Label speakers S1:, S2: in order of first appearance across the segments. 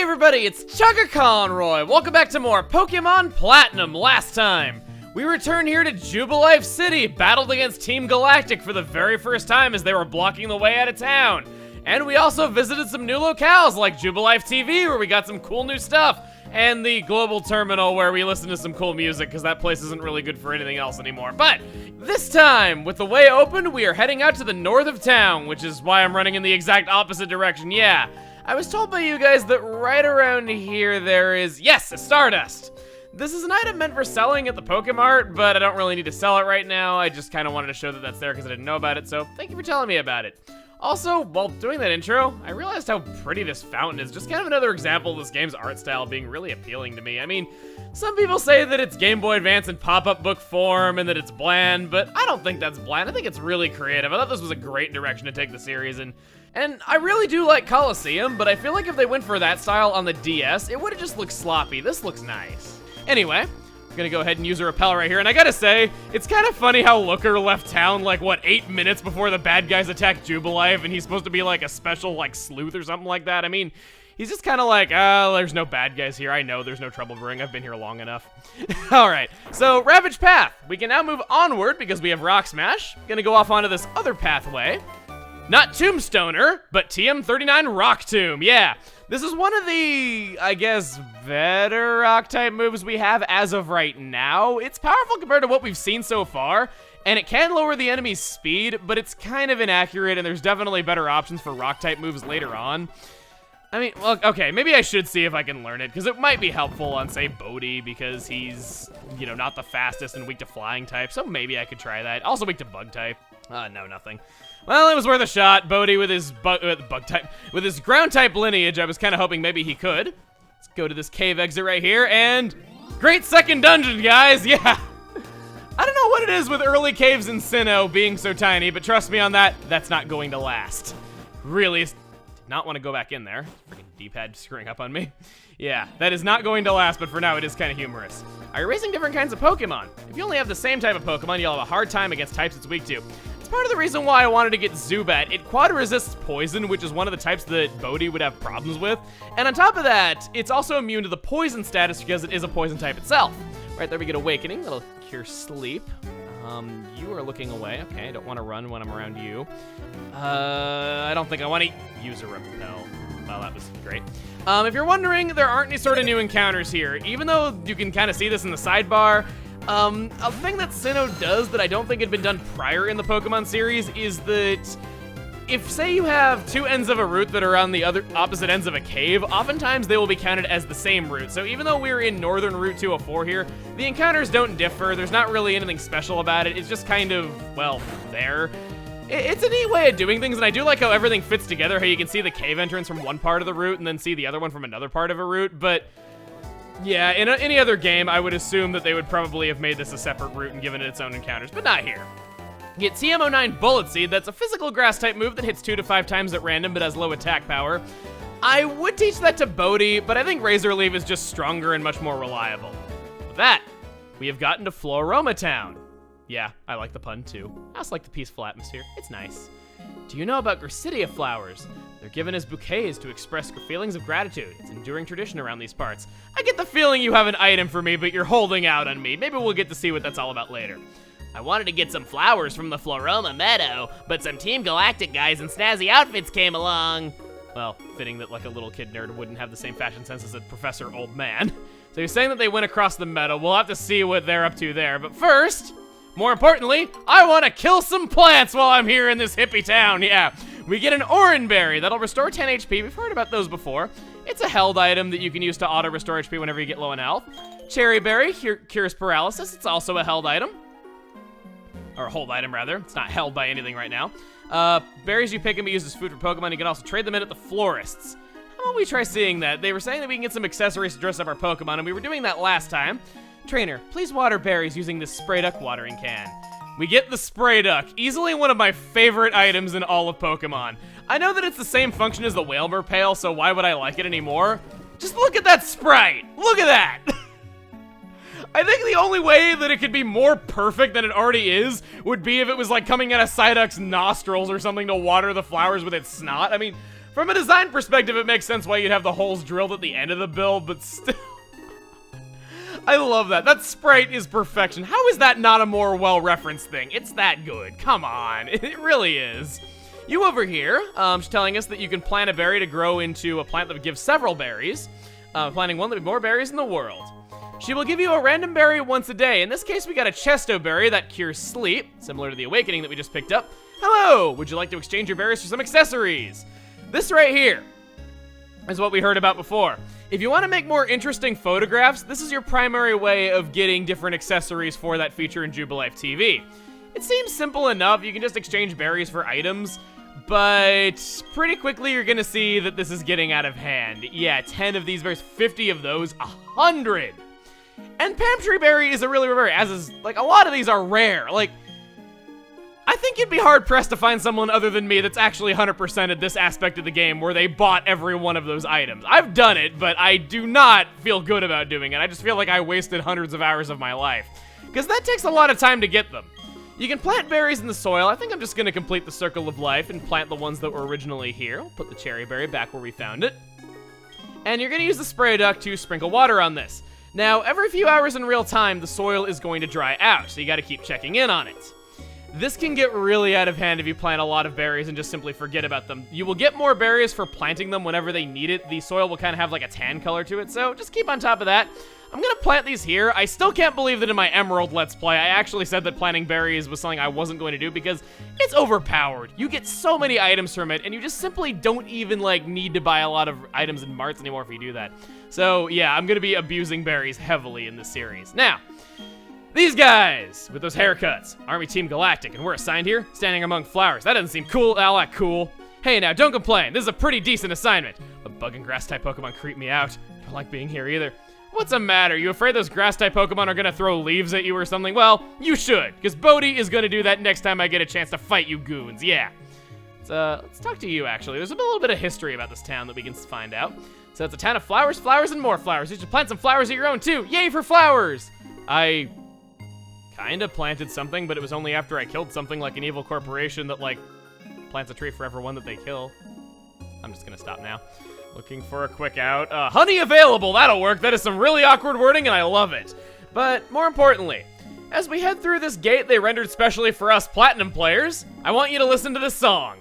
S1: everybody, it's Chugga Conroy. Welcome back to more Pokemon Platinum. Last time, we returned here to Jubilife City, battled against Team Galactic for the very first time as they were blocking the way out of town. And we also visited some new locales like Jubilife TV, where we got some cool new stuff, and the Global Terminal, where we listened to some cool music, because that place isn't really good for anything else anymore. But this time, with the way open, we are heading out to the north of town, which is why I'm running in the exact opposite direction. Yeah, I was told by you guys that right around here there is, yes, a Stardust. This is an item meant for selling at the Pokemart, but I don't really need to sell it right now. I just kind of wanted to show that that's there because I didn't know about it, so thank you for telling me about it. Also, while doing that intro, I realized how pretty this fountain is. Just kind of another example of this game's art style being really appealing to me. I mean, some people say that it's Game Boy Advance in pop-up book form and that it's bland, but I don't think that's bland. I think it's really creative. I thought this was a great direction to take the series, and I really do like Coliseum, but I feel like if they went for that style on the DS, it would have just looked sloppy. This looks nice. Anyway, I'm gonna go ahead and use a repel right here, and I gotta say, it's kind of funny how Looker left town like, what, 8 minutes before the bad guys attacked Jubilife, and he's supposed to be like a special, like, sleuth or something like that. I mean, he's just kind of like, there's no bad guys here. I know there's no trouble brewing. I've been here long enough. Alright, so Ravage Path. We can now move onward because we have Rock Smash. Gonna go off onto this other pathway. Not Tombstoner, but TM39 Rock Tomb. Yeah, this is one of the, I guess, better Rock-type moves we have as of right now. It's powerful compared to what we've seen so far, and it can lower the enemy's speed, but it's kind of inaccurate, and there's definitely better options for Rock-type moves later on. I mean, well, okay, maybe I should see if I can learn it, because it might be helpful on, say, Bodhi, because he's, you know, not the fastest and weak to flying type, so maybe I could try that. Also weak to bug type. No, nothing. Well, it was worth a shot. Bodhi with his with his ground type lineage, I was kind of hoping maybe he could. Let's go to this cave exit right here, and great second dungeon, guys. Yeah. I don't know what it is with early caves in Sinnoh being so tiny, but trust me on that, that's not going to last. Really, did not want to go back in there. Freaking D-pad screwing up on me. Yeah, that is not going to last, but for now it is kind of humorous. Are you raising different kinds of Pokemon? If you only have the same type of Pokemon, you'll have a hard time against types it's weak to. It's part of the reason why I wanted to get Zubat. It quad resists poison, which is one of the types that Bodhi would have problems with. And on top of that, it's also immune to the poison status because it is a poison type itself. Right there we get Awakening, that'll cure sleep. You are looking away. Okay, I don't want to run when I'm around you. I don't think I want to use a repel. Well, that was great. If you're wondering, there aren't any sort of new encounters here. Even though you can kind of see this in the sidebar, a thing that Sinnoh does that I don't think had been done prior in the Pokemon series is that if, say, you have two ends of a route that are on the other opposite ends of a cave, oftentimes they will be counted as the same route. So even though we're in Northern Route 204 here, the encounters don't differ. There's not really anything special about it. It's just kind of, well, there. It's a neat way of doing things, and I do like how everything fits together, how you can see the cave entrance from one part of the route and then see the other one from another part of a route, but yeah, in any other game, I would assume that they would probably have made this a separate route and given it its own encounters, but not here. Get TM09 Bullet Seed. That's a physical grass-type move that hits 2 to 5 times at random but has low attack power. I would teach that to Bodhi, but I think Razor Leaf is just stronger and much more reliable. With that, we have gotten to Floaroma Town. Yeah, I like the pun too. I also like the peaceful atmosphere. It's nice. Do you know about Gracidia flowers? They're given as bouquets to express feelings of gratitude. It's an enduring tradition around these parts. I get the feeling you have an item for me, but you're holding out on me. Maybe we'll get to see what that's all about later. I wanted to get some flowers from the Floaroma Meadow, but some Team Galactic guys in snazzy outfits came along. Well, fitting that like a little kid nerd wouldn't have the same fashion sense as a Professor Old Man. So you're saying that they went across the meadow. We'll have to see what they're up to there. But first, more importantly, I want to kill some plants while I'm here in this hippie town. Yeah, we get an Oranberry. That'll restore 10 HP. We've heard about those before. It's a held item that you can use to auto-restore HP whenever you get low in health. Cherry Berry cures paralysis. It's also a held item. Or hold item, rather. It's not held by anything right now. Berries you pick can be used as food for Pokemon. You can also trade them in at the florists. How about we try seeing that? They were saying that we can get some accessories to dress up our Pokemon, and we were doing that last time. Trainer, please water berries using this Spray Duck watering can. We get the Spray Duck, easily one of my favorite items in all of Pokemon. I know that it's the same function as the Whalmer Pail, so why would I like it anymore? Just look at that sprite! Look at that! I think the only way that it could be more perfect than it already is would be if it was like coming out of Psyduck's nostrils or something to water the flowers with its snot. I mean, From a design perspective, it makes sense why you'd have the holes drilled at the end of the build, but still. I love that. That sprite is perfection. How is that not a more well-referenced thing? It's that good. Come on. It really is. You over here, she's telling us that you can plant a berry to grow into a plant that would give several berries. Planting one that would more berries in the world. She will give you a random berry once a day. In this case, we got a chesto berry that cures sleep, similar to the awakening that we just picked up. Hello! Would you like to exchange your berries for some accessories? This right here is what we heard about before. If you want to make more interesting photographs, this is your primary way of getting different accessories for that feature in Jubilife TV. It seems simple enough. You can just exchange berries for items, but pretty quickly you're gonna see that this is getting out of hand. Yeah, 10 of these berries, 50 of those, 100. And Pamtree Berry is a really rare berry, as is, like, a lot of these are rare. Like, I think you'd be hard-pressed to find someone other than me that's actually 100%ed this aspect of the game where they bought every one of those items. I've done it, but I do not feel good about doing it. I just feel like I wasted hundreds of hours of my life. Because that takes a lot of time to get them. You can plant berries in the soil. I think I'm just going to complete the circle of life and plant the ones that were originally here. We'll put the cherry berry back where we found it. And you're going to use the spray duct to sprinkle water on this. Now, every few hours in real time, the soil is going to dry out, so you got to keep checking in on it. This can get really out of hand if you plant a lot of berries and just simply forget about them. You will get more berries for planting them whenever they need it. The soil will kind of have like a tan color to it, so just keep on top of that. I'm gonna plant these here. I still can't believe that in my Emerald Let's Play, I actually said that planting berries was something I wasn't going to do because it's overpowered. You get so many items from it, and you just simply don't even like need to buy a lot of items in marts anymore if you do that. So yeah, I'm gonna be abusing berries heavily in this series. Now, these guys with those haircuts, Army Team Galactic, and we're assigned here, standing among flowers. That doesn't seem cool, all that cool. Hey now, don't complain. This is a pretty decent assignment. But bug and grass type Pokemon creep me out. I don't like being here either. What's the matter? You afraid those grass type Pokemon are gonna throw leaves at you or something? Well, you should, because Bodhi is gonna do that next time I get a chance to fight you goons, yeah. Let's talk to you actually. There's a little bit of history about this town that we can find out. So it's a town of flowers, flowers, and more flowers. You should plant some flowers of your own too. Yay for flowers! I kinda planted something, but it was only after I killed something like an evil corporation that like plants a tree for every one that they kill. I'm just gonna stop now. Looking for a quick out. Honey available, that'll work. That is some really awkward wording and I love it. But more importantly, as we head through this gate they rendered specially for us Platinum players, I want you to listen to this song.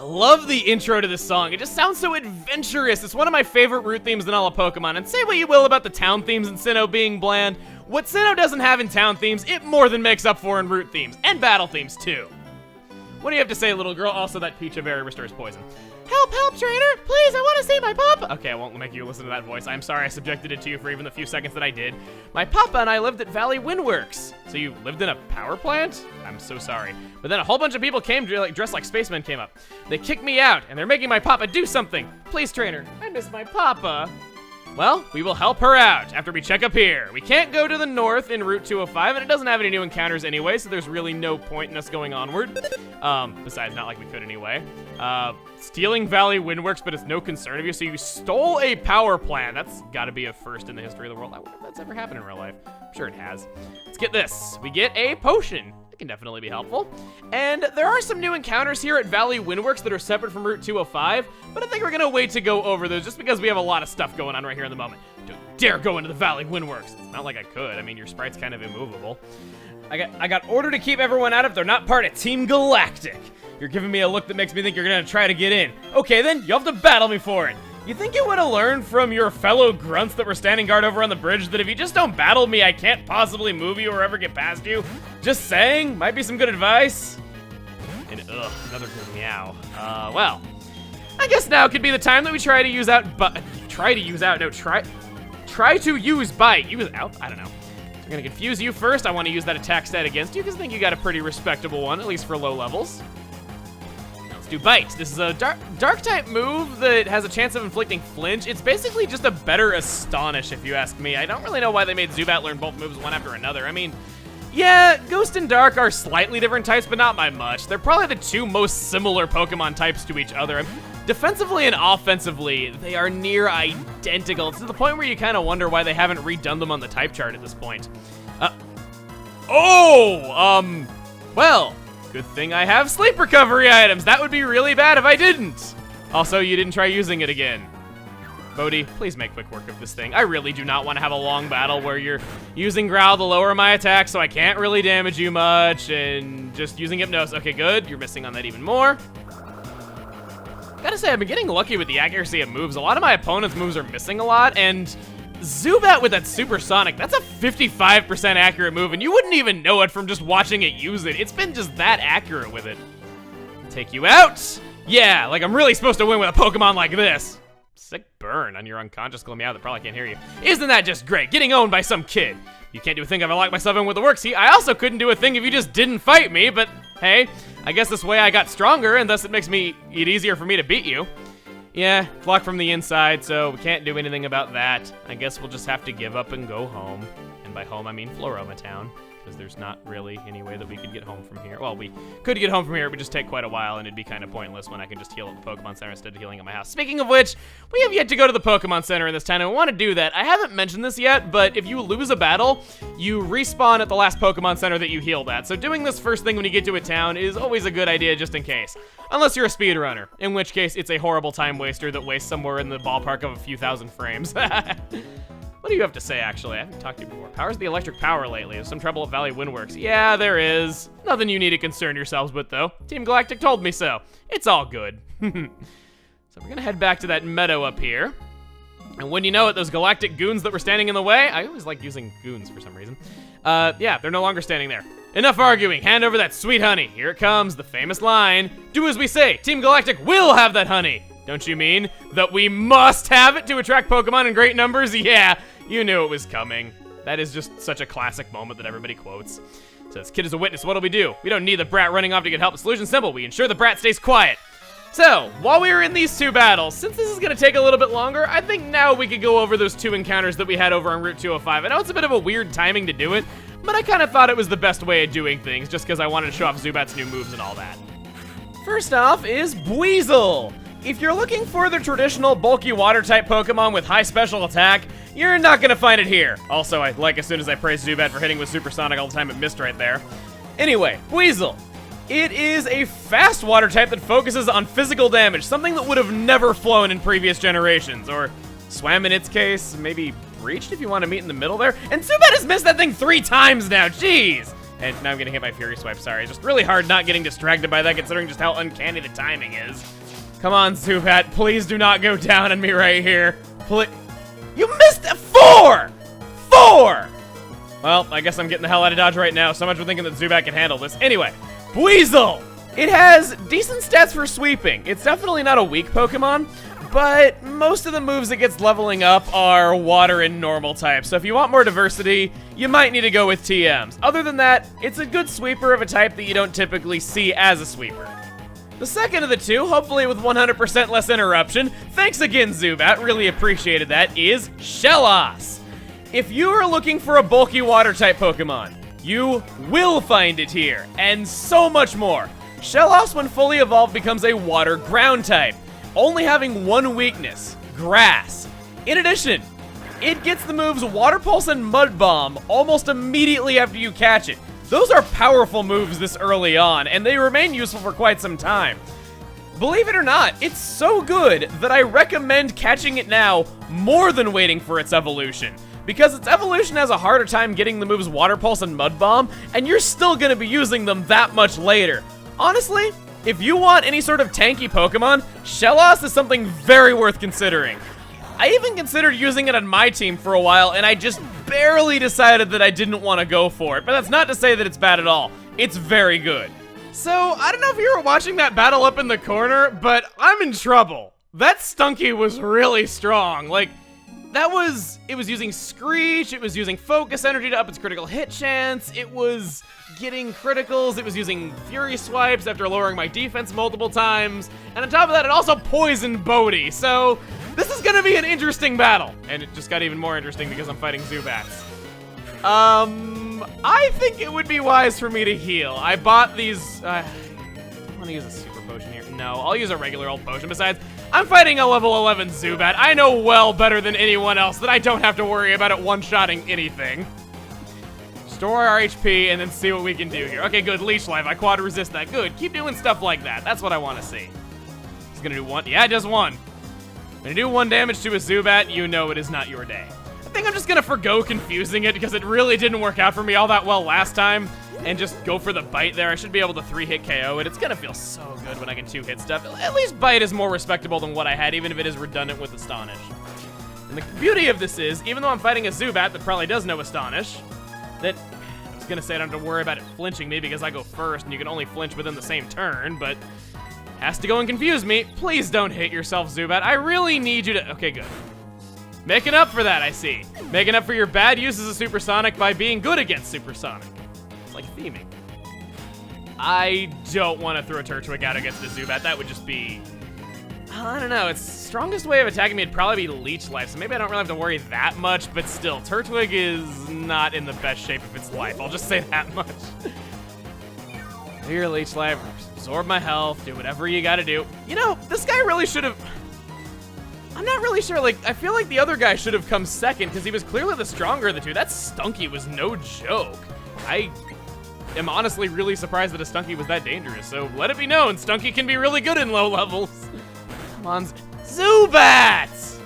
S1: Love the intro to this song. It just sounds so adventurous. It's one of my favorite route themes in all of Pokemon. And say what you will about the town themes in Sinnoh being bland, what Sinnoh doesn't have in town themes, it more than makes up for in route themes, and battle themes too. What do you have to say, little girl? Also, that Pecha Berry restores poison. Help, help, trainer! Please, I want to see my papa! Okay, I won't make you listen to that voice. I'm sorry I subjected it to you for even the few seconds that I did. My papa and I lived at Valley Windworks. So you lived in a power plant? I'm so sorry. But then a whole bunch of people came dressed like spacemen came up. They kicked me out, and they're making my papa do something. Please, trainer, I miss my papa. Well, we will help her out after we check up here. We can't go to the north in Route 205, and it doesn't have any new encounters anyway, so there's really no point in us going onward. Besides, not like we could anyway. Stealing Valley Windworks, but it's no concern of you, so you stole a power plant. That's gotta be a first in the history of the world. I wonder if that's ever happened in real life. I'm sure it has. Let's get this. We get a potion. Can definitely be helpful. And there are some new encounters here at Valley Windworks that are separate from Route 205, but I think we're gonna wait to go over those just because we have a lot of stuff going on right here in the moment. Don't dare go into the Valley Windworks. It's not like I could. I mean, your sprite's kind of immovable. I got order to keep everyone out if they're not part of Team Galactic. You're giving me a look that makes me think you're gonna try to get in. Okay then, you'll have to battle me for it. You think you would have learned from your fellow grunts that were standing guard over on the bridge that if you just don't battle me, I can't possibly move you or ever get past you? Just saying, might be some good advice. And ugh, another good meow. Well, I guess now could be the time that we try to use bite. Use out? I don't know. So I'm gonna confuse you first. I want to use that attack stat against you because I think you got a pretty respectable one, at least for low levels. Do bite. This is a dark type move that has a chance of inflicting flinch. It's basically just a better astonish if you ask me. I don't really know why they made Zubat learn both moves one after another. I mean, yeah, Ghost and Dark are slightly different types, but not by much. They're probably the two most similar Pokemon types to each other. Defensively and offensively, they are near identical. It's to the point where you kind of wonder why they haven't redone them on the type chart at this point. Well, good thing I have sleep recovery items. That would be really bad if I didn't. Also, you didn't try using it again. Bodhi, please make quick work of this thing. I really do not want to have a long battle where you're using Growl to lower my attack so I can't really damage you much, and just using Hypnosis. Okay, good. You're missing on that even more. Gotta say, I've been getting lucky with the accuracy of moves. A lot of my opponent's moves are missing a lot, and Zubat with that Supersonic, that's a 55% accurate move, and you wouldn't even know it from just watching it use it. It's been just that accurate with it. Take you out. Yeah, like I'm really supposed to win with a Pokemon like this. Sick burn on your unconscious Glameow that probably can't hear you. Isn't that just great? Getting owned by some kid. You can't do a thing if I lock myself in with the works. See, I also couldn't do a thing if you just didn't fight me, but hey, I guess this way I got stronger, and thus it makes it easier for me to beat you. Yeah, block from the inside, so we can't do anything about that. I guess we'll just have to give up and go home. And by home, I mean Floaroma Town, because there's not really any way that we could get home from here. Well, we could get home from here, it would just take quite a while, and it'd be kind of pointless when I can just heal at the Pokemon Center instead of healing at my house. Speaking of which, we have yet to go to the Pokemon Center in this town, and we want to do that. I haven't mentioned this yet, but if you lose a battle, you respawn at the last Pokemon Center that you healed at. So doing this first thing when you get to a town is always a good idea just in case. Unless you're a speedrunner, in which case it's a horrible time waster that wastes somewhere in the ballpark of a few thousand frames. What do you have to say, actually? I haven't talked to you before. How's the electric power lately? There's some trouble at Valley Windworks. Yeah, there is. Nothing you need to concern yourselves with, though. Team Galactic told me so. It's all good. So we're gonna head back to that meadow up here. And when you know it, those galactic goons that were standing in the way, I always like using goons for some reason. Yeah, they're no longer standing there. Enough arguing, hand over that sweet honey. Here it comes, the famous line. Do as we say, Team Galactic will have that honey. Don't you mean that we must have it to attract Pokemon in great numbers? Yeah, you knew it was coming. That is just such a classic moment that everybody quotes. So this kid is a witness, what'll we do? We don't need the brat running off to get help. The solution's simple, we ensure the brat stays quiet. So, while we were in these two battles, since this is gonna take a little bit longer, I think now we could go over those two encounters that we had over on Route 205. I know it's a bit of a weird timing to do it, but I kind of thought it was the best way of doing things, just because I wanted to show off Zubat's new moves and all that. First off is Buizel. If you're looking for the traditional bulky water-type Pokemon with high special attack, you're not gonna find it here. Also, I like as soon as I praise Zubat for hitting with Supersonic all the time, it missed right there. Anyway, Buizel. It is a fast water type that focuses on physical damage, something that would have never flown in previous generations, or swam in its case, maybe breached if you want to meet in the middle there. And Zubat has missed that thing 3 times now, jeez! And now I'm getting hit by Fury Swipe, sorry. It's just really hard not getting distracted by that considering just how uncanny the timing is. Come on, Zubat, please do not go down on me right here. You missed it! 4! 4! Well, I guess I'm getting the hell out of Dodge right now. So much for thinking that Zubat can handle this. Anyway, Buizel! It has decent stats for sweeping. It's definitely not a weak Pokemon, but most of the moves it gets leveling up are water and normal types. So if you want more diversity, you might need to go with TMs. Other than that, it's a good sweeper of a type that you don't typically see as a sweeper. The second of the two, hopefully with 100% less interruption, thanks again Zubat, really appreciated that, is Shellos. If you are looking for a bulky water type Pokemon, you will find it here, and so much more. Shellos, when fully evolved, becomes a water ground type, only having one weakness, grass. In addition, it gets the moves Water Pulse and Mud Bomb almost immediately after you catch it. Those are powerful moves this early on, and they remain useful for quite some time. Believe it or not, it's so good that I recommend catching it now more than waiting for its evolution. Because its evolution has a harder time getting the moves Water Pulse and Mud Bomb, and you're still gonna be using them that much later. Honestly, if you want any sort of tanky Pokemon, Shellos is something very worth considering. I even considered using it on my team for a while, and I just barely decided that I didn't want to go for it. But that's not to say that it's bad at all. It's very good. So, I don't know if you were watching that battle up in the corner, but I'm in trouble. That Stunky was really strong. Like, it was using Screech, it was using Focus Energy to up its critical hit chance, it was getting criticals, it was using Fury Swipes after lowering my defense multiple times, and on top of that, it also poisoned Bodhi, so this is gonna be an interesting battle. And it just got even more interesting because I'm fighting Zubats. I think it would be wise for me to heal. I bought these, I want to use a super potion here. No, I'll use a regular old potion. Besides, I'm fighting a level 11 Zubat. I know well better than anyone else that I don't have to worry about it one-shotting anything. Store our HP and then see what we can do here. Okay, good. Leech Life. I quad resist that. Good. Keep doing stuff like that. That's what I want to see. He's gonna do one. Yeah, it does one. Gonna do 1 damage to a Zubat. You know it is not your day. I think I'm just gonna forgo confusing it because it really didn't work out for me all that well last time. And just go for the bite there. I should be able to 3-hit KO it. It's gonna feel so good when I can 2-hit stuff. At least bite is more respectable than what I had, even if it is redundant with Astonish. And the beauty of this is, even though I'm fighting a Zubat that probably does know Astonish, that I was gonna say I don't have to worry about it flinching me because I go first and you can only flinch within the same turn, but has to go and confuse me. Please don't hit yourself, Zubat. I really need you to, okay, good. Making up for that, I see. Making up for your bad uses of Supersonic by being good against Supersonic. Like theming. I don't want to throw Turtwig out against a Zubat. That would just be, I don't know. Its strongest way of attacking me would probably be Leech Life, so maybe I don't really have to worry that much, but still, Turtwig is not in the best shape of its life. I'll just say that much. Do your Leech Life, absorb my health, do whatever you gotta do. You know, this guy really should have, I'm not really sure, like, I feel like the other guy should have come second because he was clearly the stronger of the two. That Stunky was no joke. I am honestly really surprised that a Stunky was that dangerous, so let it be known, Stunky can be really good in low levels. Come on, Zubat!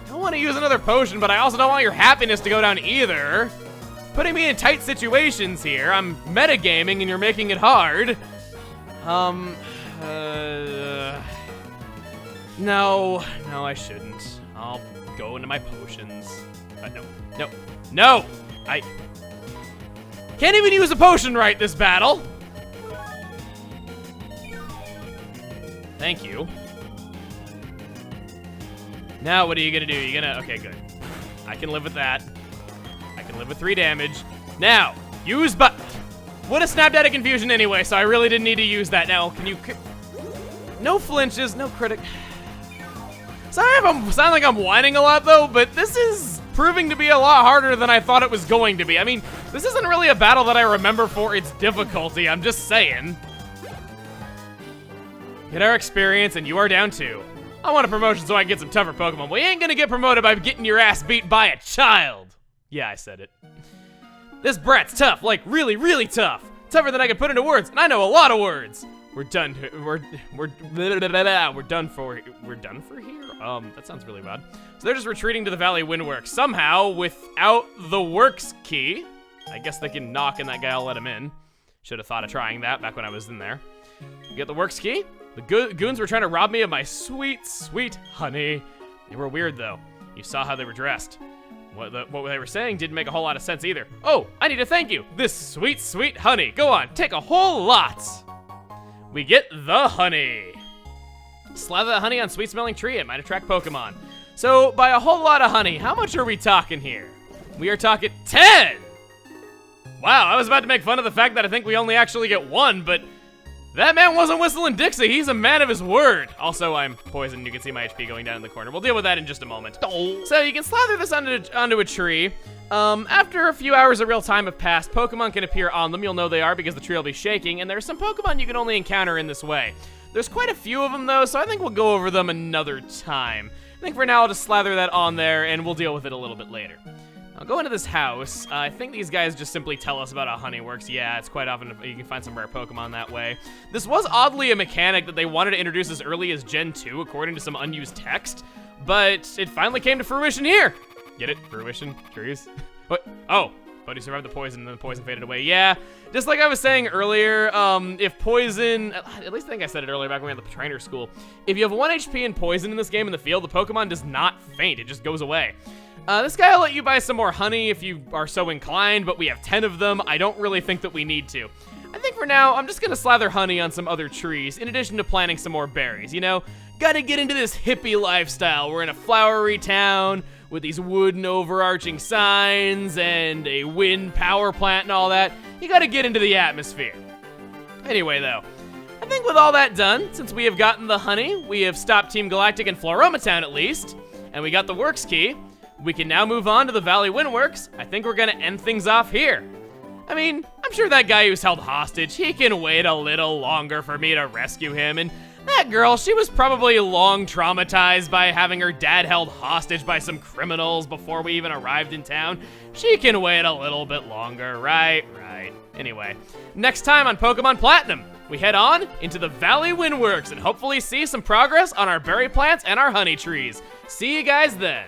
S1: I don't want to use another potion, but I also don't want your happiness to go down either. Putting me in tight situations here. I'm metagaming and you're making it hard. No, I shouldn't. I'll go into my potions. No, I can't even use a potion right this battle. Thank you. Now what are you gonna do? You're gonna, okay, good. I can live with that. I can live with 3 damage. Now, use would have snapped out of confusion anyway, so I really didn't need to use that. Now, can you, no flinches, no critic. Sorry if I sound like I'm whining a lot though, but this is proving to be a lot harder than I thought it was going to be. I mean, this isn't really a battle that I remember for its difficulty, I'm just saying. Get our experience, and you are down 2. I want a promotion so I can get some tougher Pokemon. We ain't gonna get promoted by getting your ass beat by a child. Yeah, I said it. This brat's tough, like really, really tough. Tougher than I can put into words, and I know a lot of words. We're done for here? That sounds really bad. So they're just retreating to the Valley Windworks somehow without the Works key. I guess they can knock and that guy will let him in. Should have thought of trying that back when I was in there. You get the Works key? The goons were trying to rob me of my sweet, sweet honey. They were weird though. You saw how they were dressed. What they were saying didn't make a whole lot of sense either. Oh, I need to thank you. This sweet, sweet honey. Go on, take a whole lot. We get the honey. Slather the honey on sweet-smelling tree. It might attract Pokemon. So, by a whole lot of honey, how much are we talking here? We are talking 10! Wow, I was about to make fun of the fact that I think we only actually get 1, but that man wasn't whistling Dixie. He's a man of his word. Also, I'm poisoned. You can see my HP going down in the corner. We'll deal with that in just a moment. So, you can slather this onto a tree. After a few hours of real time have passed, Pokemon can appear on them. You'll know they are because the tree will be shaking, and there are some Pokemon you can only encounter in this way. There's quite a few of them, though, so I think we'll go over them another time. I think for now, I'll just slather that on there, and we'll deal with it a little bit later. I'll go into this house. I think these guys just simply tell us about how honey works. Yeah, it's quite often you can find some rare Pokemon that way. This was oddly a mechanic that they wanted to introduce as early as Gen 2, according to some unused text, but it finally came to fruition here. Get it? Fruition? Trees? What? Oh, but he survived the poison, and then the poison faded away. Yeah, just like I was saying earlier, if poison, at least I think I said it earlier back when we were at the trainer school, if you have 1 HP and poison in this game in the field, the Pokemon does not faint, it just goes away. This guy will let you buy some more honey if you are so inclined, but we have 10 of them. I don't really think that we need to. I think for now, I'm just gonna slather honey on some other trees, in addition to planting some more berries, you know? Gotta get into this hippie lifestyle. We're in a flowery town with these wooden overarching signs and a wind power plant and all that. You gotta get into the atmosphere. Anyway, though, I think with all that done, since we have gotten the honey, we have stopped Team Galactic in Floaroma Town at least, and we got the Works key, we can now move on to the Valley Windworks. I think we're gonna end things off here. I mean, I'm sure that guy who's held hostage, he can wait a little longer for me to rescue him, and that girl, she was probably long traumatized by having her dad held hostage by some criminals before we even arrived in town. She can wait a little bit longer, right? Anyway, next time on Pokemon Platinum, we head on into the Valley Windworks and hopefully see some progress on our berry plants and our honey trees. See you guys then.